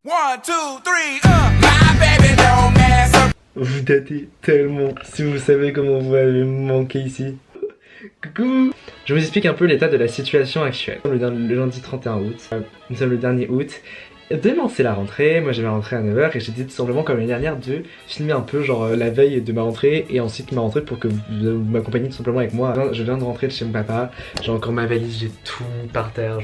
1, 2, 3, my baby don't mess up. Vous datez tellement, si vous savez comment vous avez manqué ici. Coucou. Je vous explique un peu l'état de la situation actuelle. Le lundi 31 août, nous sommes le dernier août. Demain c'est la rentrée, moi j'ai ma rentrée à 9h et j'ai dit tout simplement comme l'année dernière de filmer un peu genre la veille de ma rentrée et ensuite ma rentrée pour que vous m'accompagniez tout simplement avec moi. Je viens de rentrer de chez mon papa, j'ai encore ma valise, j'ai tout par terre,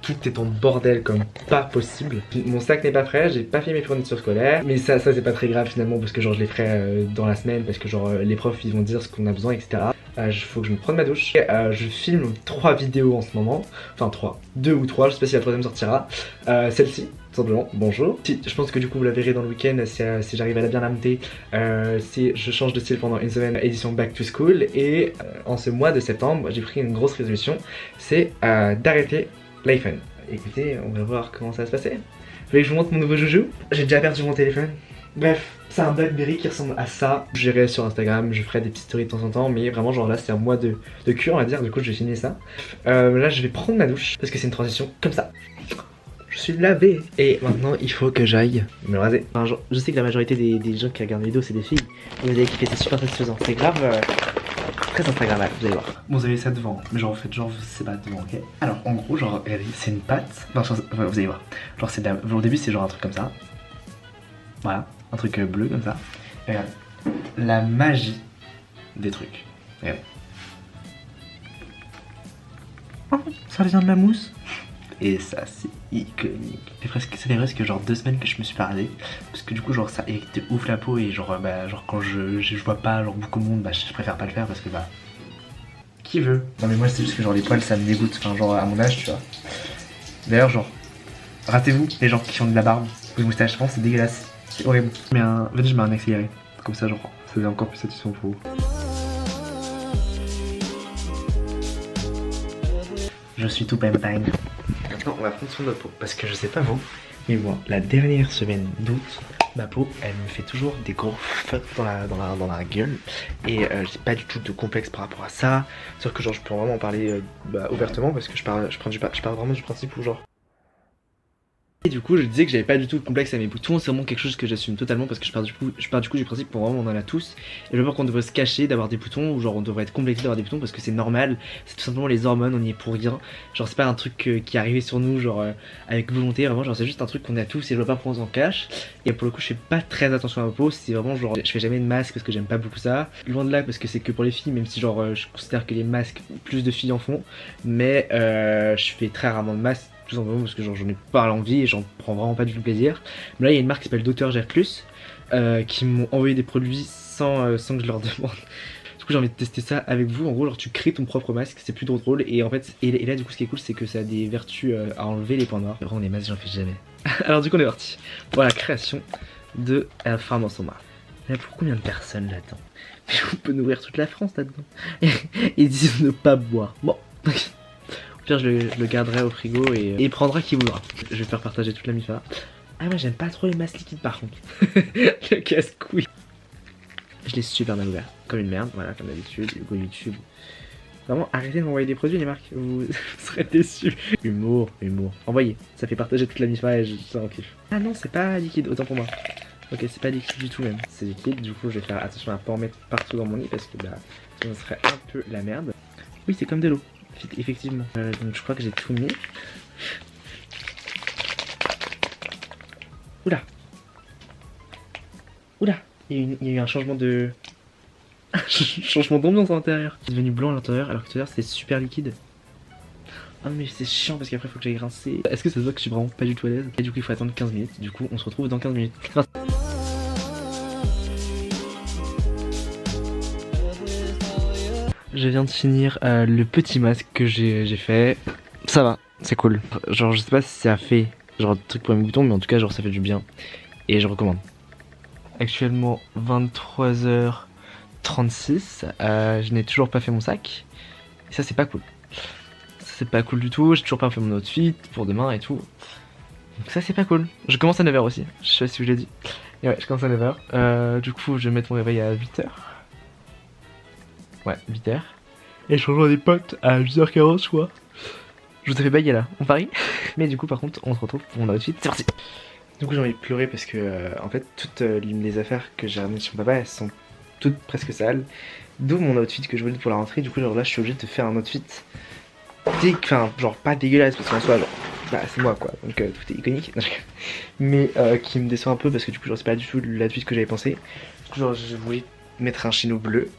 tout est en bordel comme pas possible. Mon sac n'est pas prêt, j'ai pas fait mes fournitures scolaires, mais ça c'est pas très grave finalement parce que genre je les ferai dans la semaine parce que genre les profs ils vont dire ce qu'on a besoin etc. Faut que je me prenne ma douche. Je filme 3 vidéos en ce moment, enfin 3, 2 ou 3, je sais pas si la troisième sortira. Celle-ci, tout simplement, bonjour. Je pense que du coup vous la verrez dans le week-end si j'arrive à la bien la monter. Je change de style pendant une semaine, édition Back to School. Et en ce mois de septembre, j'ai pris une grosse résolution, c'est d'arrêter l'iPhone. Écoutez, on va voir comment ça va se passer. Vous voulez que je vous montre mon nouveau joujou? J'ai déjà perdu mon téléphone. Bref, c'est un Blackberry qui ressemble à ça. J'irai sur Instagram, je ferai des petites stories de temps en temps, mais vraiment genre là c'est un mois de cure on va dire, du coup je vais filmer ça. Là je vais prendre ma douche, parce que c'est une transition comme ça. Je suis lavé. Et maintenant il faut que j'aille me raser. Enfin, genre, je sais que la majorité des gens qui regardent mes vidéos c'est des filles, vous allez kiffer, c'est super satisfaisant, c'est grave très instagrammable, vous allez voir. Bon vous avez ça devant, mais genre en fait genre c'est pas devant, ok. Alors en gros genre c'est une pâte, enfin vous allez voir. Genre c'est au début c'est genre un truc comme ça. Voilà, un truc bleu comme ça. Et regarde, la magie des trucs. Regarde. Oh, ça vient de la mousse. Et ça c'est iconique. Ça fait presque genre 2 semaines que je me suis parlé. Parce que du coup genre ça irrite ouf la peau et genre genre quand je vois pas genre beaucoup de monde, je préfère pas le faire parce que qui veut? Non mais moi c'est juste que genre les poils ça me dégoûte, enfin genre à mon âge tu vois. D'ailleurs genre, ratez-vous les gens qui ont de la barbe ou des moustaches, je pense c'est dégueulasse. C'est horrible. En fait je mets un accéléré. Comme ça genre c'est encore plus satisfaisant pour vous. Je suis tout pimping. Maintenant on va prendre soin de notre peau. Parce que je sais pas vous, mais moi la dernière semaine d'août, ma peau elle me fait toujours des gros fucks dans la gueule. Et j'ai pas du tout de complexe par rapport à ça. Sauf que genre je peux vraiment en parler ouvertement parce que je pars vraiment du principe où genre. Et du coup je disais que j'avais pas du tout de complexe à mes boutons, c'est vraiment quelque chose que j'assume totalement parce que je pars du coup du principe pour vraiment on en a tous. Et je veux pas qu'on devrait se cacher d'avoir des boutons ou genre on devrait être complexé d'avoir des boutons parce que c'est normal, c'est tout simplement les hormones, on y est pour rien. Genre c'est pas un truc qui est arrivé sur nous genre avec volonté, vraiment genre c'est juste un truc qu'on a tous et je veux pas qu'on s'en cache. Et pour le coup je fais pas très attention à ma peau, c'est vraiment genre je fais jamais de masque parce que j'aime pas beaucoup ça. Loin de là parce que c'est que pour les filles, même si genre je considère que les masques plus de filles en font. Mais je fais très rarement de masque. Tout simplement parce que j'en ai pas l'envie et j'en prends vraiment pas du tout plaisir. Mais là il y a une marque qui s'appelle Dr Gerplus qui m'ont envoyé des produits sans que je leur demande. Du coup j'ai envie de tester ça avec vous. En gros genre tu crées ton propre masque, c'est plutôt drôle. Et en fait et là du coup ce qui est cool c'est que ça a des vertus à enlever les points noirs. Vraiment les masques j'en fais jamais. Alors du coup on est parti pour la création de la femme en son masque. Mais pour combien de personnes là-dedans? On peut nourrir toute la France là-dedans. Ils disent ne pas boire. Bon. Au pire je le garderai au frigo et il prendra qui voudra. Je vais faire partager toute la MIFA. Ah moi j'aime pas trop les masques liquides par contre. Le casse-couille. Je l'ai super mal ouvert. Comme une merde, voilà comme d'habitude. YouTube. Vraiment arrêtez de m'envoyer des produits les marques. Vous serez déçus. Humour. Envoyez. Ça fait partager toute la MIFA et ça en kiffe. Ah non c'est pas liquide, autant pour moi. Ok c'est pas liquide du tout même. C'est liquide, du coup je vais faire attention à pas en mettre partout dans mon lit parce que ça serait un peu la merde. Oui c'est comme de l'eau. Effectivement. Donc je crois que j'ai tout mis. Oula. Il y a eu un changement de... changement d'ambiance à l'intérieur. C'est devenu blanc à l'intérieur alors que tout à l'heure c'était super liquide. Ah mais c'est chiant parce qu'après faut que j'aille rincer. Est-ce que ça se voit que je suis vraiment pas du tout à l'aise? Et du coup il faut attendre 15 minutes. Du coup on se retrouve dans 15 minutes. Je viens de finir le petit masque que j'ai fait. Ça va, c'est cool. Genre je sais pas si ça fait genre des trucs pour mes boutons, mais en tout cas genre ça fait du bien. Et je recommande. Actuellement 23h36. Je n'ai toujours pas fait mon sac. Et ça c'est pas cool. Ça c'est pas cool du tout. J'ai toujours pas fait mon outfit pour demain et tout. Donc ça c'est pas cool. Je commence à 9h aussi. Je sais pas si je l'ai dit. Et ouais je commence à 9h. Du coup je vais mettre mon réveil à 8h. Ouais, 8h. Et je rejoins des potes à 8h40 je crois. Je vous ai fait bailler là, on parie. Mais du coup par contre on se retrouve pour mon outfit, c'est parti. Du coup j'ai envie de pleurer parce que en fait toutes les affaires que j'ai ramenées chez mon papa elles sont toutes presque sales. D'où mon outfit que je voulais pour la rentrée. Du coup genre là je suis obligé de faire un outfit enfin genre pas dégueulasse parce qu'en soi genre bah c'est moi quoi, donc tout est iconique. Mais qui me déçoit un peu parce que du coup genre c'est pas du tout l'outfit que j'avais pensé. Du coup genre je voulais mettre un chino bleu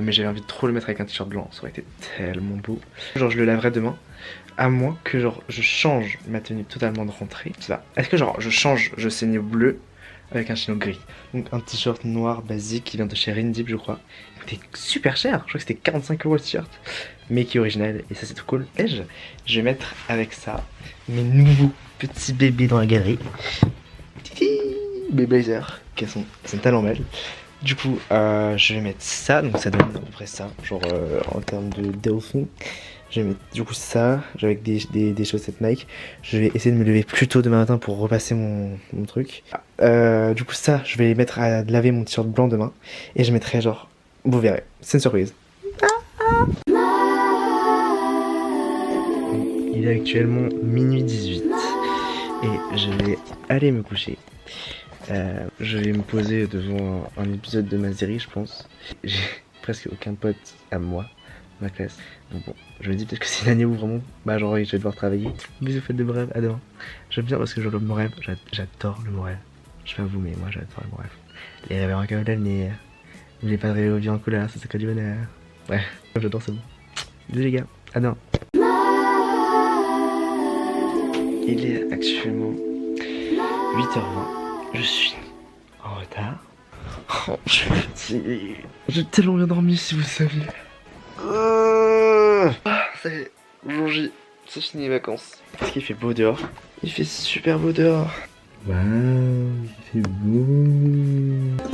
mais j'avais envie de trop le mettre avec un t-shirt blanc, ça aurait été tellement beau. Genre je le laverai demain. À moins que genre je change ma tenue totalement de rentrée. C'est ça. Est-ce que genre je saigne bleu avec un chino gris. Donc un t-shirt noir basique qui vient de chez Rindip je crois. Il coûtait super cher, je crois que c'était 45 € le t-shirt. Mais qui est original et ça c'est tout cool. Et je vais mettre avec ça mes nouveaux petits bébés dans la galerie. Mes blazers qui sont tellement belles. Du coup je vais mettre ça, donc ça donne à peu près ça. Genre en termes de delphin. Je vais mettre du coup ça, avec des chaussettes Nike. Je vais essayer de me lever plus tôt demain matin pour repasser mon truc. Du coup ça, je vais mettre à laver mon t-shirt blanc demain. Et je mettrai genre, vous verrez, c'est une surprise. Il est actuellement minuit 18. Et je vais aller me coucher. Je vais me poser devant un épisode de ma série je pense. J'ai presque aucun pote à moi. Ma classe. Donc bon, je me dis peut-être que c'est une année où vraiment, bah genre je vais devoir travailler. Bisous, faites de beaux rêves, à demain. J'aime bien parce que genre le mot rêve, j'adore le mot rêve. Je sais pas vous, mais moi j'adore le mot rêve. Les rêves en cœur d'avenir. N'oubliez pas de rêver aux vies en couleur, c'est que du bonheur. Ouais, j'adore ce mot. Bisous les gars, à demain. Il est actuellement 8h20. Je suis en retard. Oh, je suis fatigué. J'ai tellement bien dormi si vous saviez. Ça y est, jour J, c'est fini les vacances. Est-ce qu'il fait beau dehors? Il fait super beau dehors. Waouh, il fait beau.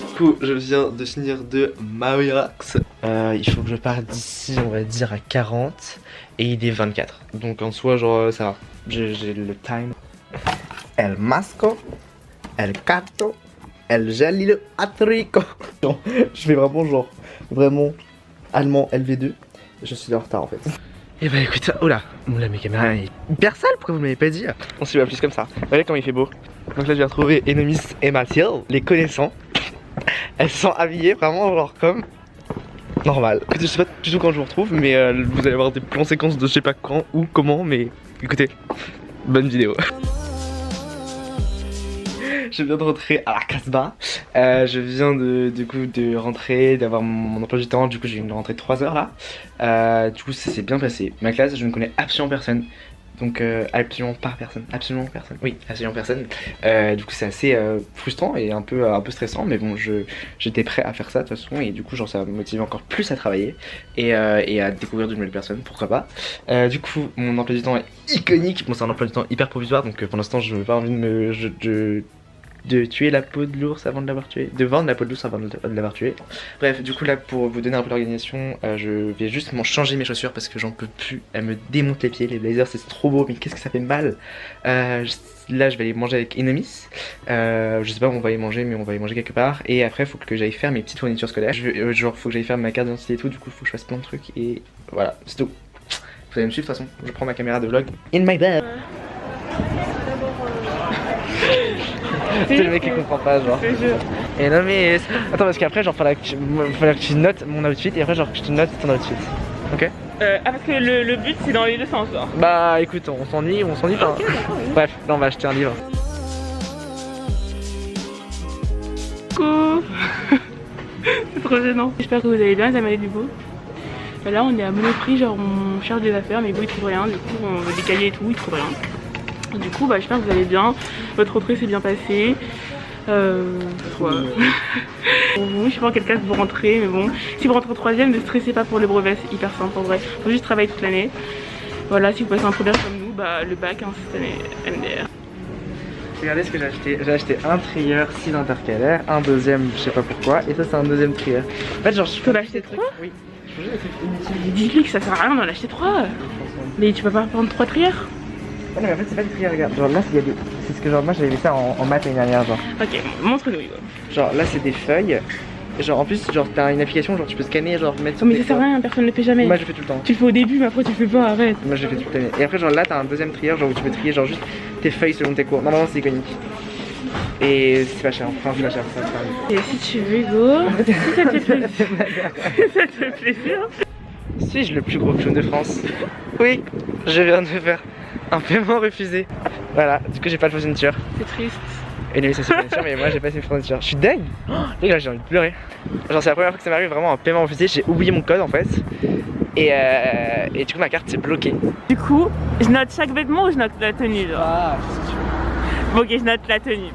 Du coup, je viens de finir de Mawirax. Il faut que je parte d'ici, on va dire à 40. Et il est 24. Donc en soi, genre, ça va. J'ai le time. El masco, el gato, el gelilo atrico. Je fais vraiment genre, vraiment allemand LV2. Je suis en retard en fait. Et bah écoute, oh là, mes caméras est hyper sale, pourquoi vous m'avez pas dit? On s'y va plus comme ça. Regardez comme il fait beau. Donc là je vais retrouver Enomis et Mathilde, les connaissants. Elles sont habillées vraiment genre comme normal. Écoutez, je sais pas du tout quand je vous retrouve, mais vous allez avoir des plans séquences de je sais pas quand ou comment, mais écoutez, bonne vidéo. Je viens de rentrer à la Casbah. Je viens de rentrer, d'avoir mon emploi du temps. Du coup, j'ai une rentrée de 3 heures là. Du coup, ça s'est bien passé. Ma classe, je ne connais absolument personne. Donc, absolument pas personne. Absolument personne. Oui, absolument personne. Du coup, c'est assez frustrant et un peu stressant. Mais bon, j'étais prêt à faire ça de toute façon. Et du coup, genre, ça m'a motivé encore plus à travailler et à découvrir de nouvelles personnes. Pourquoi pas. Du coup, mon emploi du temps est iconique. Bon, c'est un emploi du temps hyper provisoire. Donc, pour l'instant, je n'ai pas envie de tuer la peau de l'ours avant de l'avoir tué, de vendre la peau de l'ours avant de l'avoir tué. Bref, du coup là pour vous donner un peu l'organisation, je vais juste changer mes chaussures parce que j'en peux plus, elles me démontent les pieds, les blazers c'est trop beau mais qu'est-ce que ça fait mal. Là je vais aller manger avec Enomis, je sais pas où on va aller manger mais on va aller manger quelque part. Et après faut que j'aille faire mes petites fournitures scolaires, genre faut que j'aille faire ma carte d'identité et tout, du coup faut que je fasse plein de trucs et voilà, c'est tout. Vous allez me suivre de toute façon, je prends ma caméra de vlog in my bed. C'est le mec qui comprend pas genre. Et non mais attends parce qu'après genre faudrait que tu notes mon outfit et après genre que je te note ton outfit. Ok? Parce que le but c'est dans les deux sens genre. Bah écoute on s'ennuie pas. Okay, bref là on va acheter un livre. Coucou. C'est trop gênant. J'espère que vous allez bien les amis du beau. Là on est à Monoprix, genre on cherche des affaires mais bon ils trouvent rien, du coup on veut des cahiers et tout, ils trouvent rien. Du coup bah j'espère que vous allez bien, votre rentrée s'est bien passée. Ouais. Pour vous, je sais pas en quelle classe vous rentrez, mais bon, si vous rentrez en 3ème, ne stressez pas pour le brevet, c'est hyper simple en vrai. Faut juste travailler toute l'année. Voilà, si vous passez un première comme nous, bah le bac hein, cette année MDR. Regardez ce que j'ai acheté. J'ai acheté un trieur 6 intercalaire, un deuxième je sais pas pourquoi, et ça c'est un deuxième trieur. En fait genre je peux l'acheter 3. Oui. Je peux l'acheter inutile. Dis-lui que ça sert à rien d'en acheter 3. Mais tu peux pas prendre 3 trieurs. Oh non mais en fait c'est pas des trieurs, regarde, genre là il y a des... c'est ce que genre moi j'avais vu ça en maths l'année dernière genre. Ok, montre-nous. Genre là c'est des feuilles genre en plus genre t'as une application genre tu peux scanner genre mettre sur Mais tes ça sert à doigts. rien, personne ne le fait jamais. Moi je le fais tout le temps. Tu le fais au début, mais après tu le fais pas, arrête. Moi je le fais toute l'année. Et après genre là t'as un deuxième trieur genre où tu peux trier genre juste tes feuilles selon tes cours. Normalement c'est iconique. Et c'est pas cher, enfin c'est pas cher, ça va. Et si tu veux, Hugo, si ça te fait plaisir. Si ça te fait plaisir. Suis-je le plus gros clown de France? Oui, je viens de faire un paiement refusé. Voilà, du coup j'ai pas de fourniture. C'est triste. Et lui ça c'est fourniture, mais moi j'ai pas une fourniture. Je suis dingue. Les gars, j'ai envie de pleurer. Genre c'est la première fois que ça m'arrive vraiment un paiement refusé. J'ai oublié mon code en fait. Et du coup ma carte s'est bloquée. Du coup, je note chaque vêtement ou je note la tenue genre. Ah, je sais. Bon, ok, je note la tenue.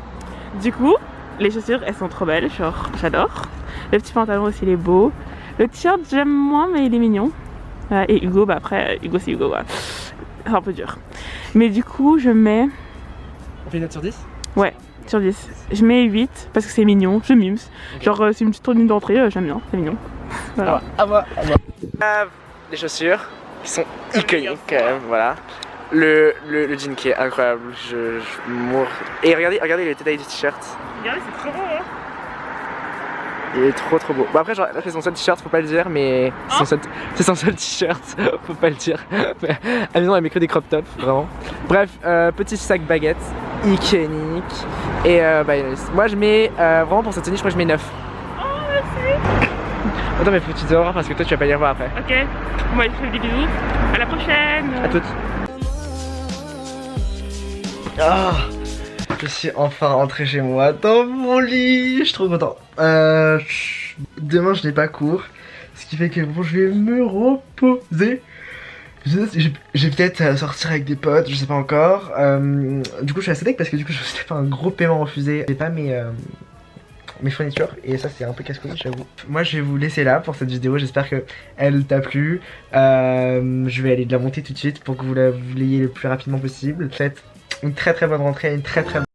Du coup, les chaussures elles sont trop belles, genre j'adore. Le petit pantalon aussi il est beau. Le t-shirt j'aime moins mais il est mignon. Et Hugo, bah après, Hugo c'est Hugo, ouais. C'est un peu dur. Mais du coup, je mets. On fait une note sur 10? Ouais, sur 10. Je mets 8 parce que c'est mignon, je mimes. Okay. Genre, c'est une petite tenue d'entrée, j'aime bien, c'est mignon. Voilà. À moi. Les chaussures qui sont iconiques quand même, voilà. Le jean qui est incroyable, je mourre. Et regardez les détails du t-shirt. Regardez, c'est trop beau, hein. Il est trop beau. Bon après genre là c'est son seul t-shirt, faut pas le dire, mais c'est son seul t-shirt, faut pas le dire. À la maison elle met que des crop tops, vraiment. Bref, petit sac baguette, iconique. Et bah moi je mets, vraiment pour cette tenue je crois que je mets 9. Oh merci. Attends mais faut que tu te revoies parce que toi tu vas pas les revoir après. Ok, bon bah je fais des bisous, à la prochaine. À toutes. Ah, je suis enfin rentré chez moi dans mon lit, je suis trop content. Demain je n'ai pas cours, ce qui fait que bon je vais me reposer. Je vais peut-être sortir avec des potes, je sais pas encore. Du coup je suis assez deck parce que du coup je me suis fait un gros paiement refusé. J'ai pas mes fournitures et ça c'est un peu casse-couille j'avoue. Moi je vais vous laisser là pour cette vidéo, j'espère que elle t'a plu. Je vais aller de la monter tout de suite pour que vous l'ayez le plus rapidement possible. Faites une très bonne rentrée, une très bonne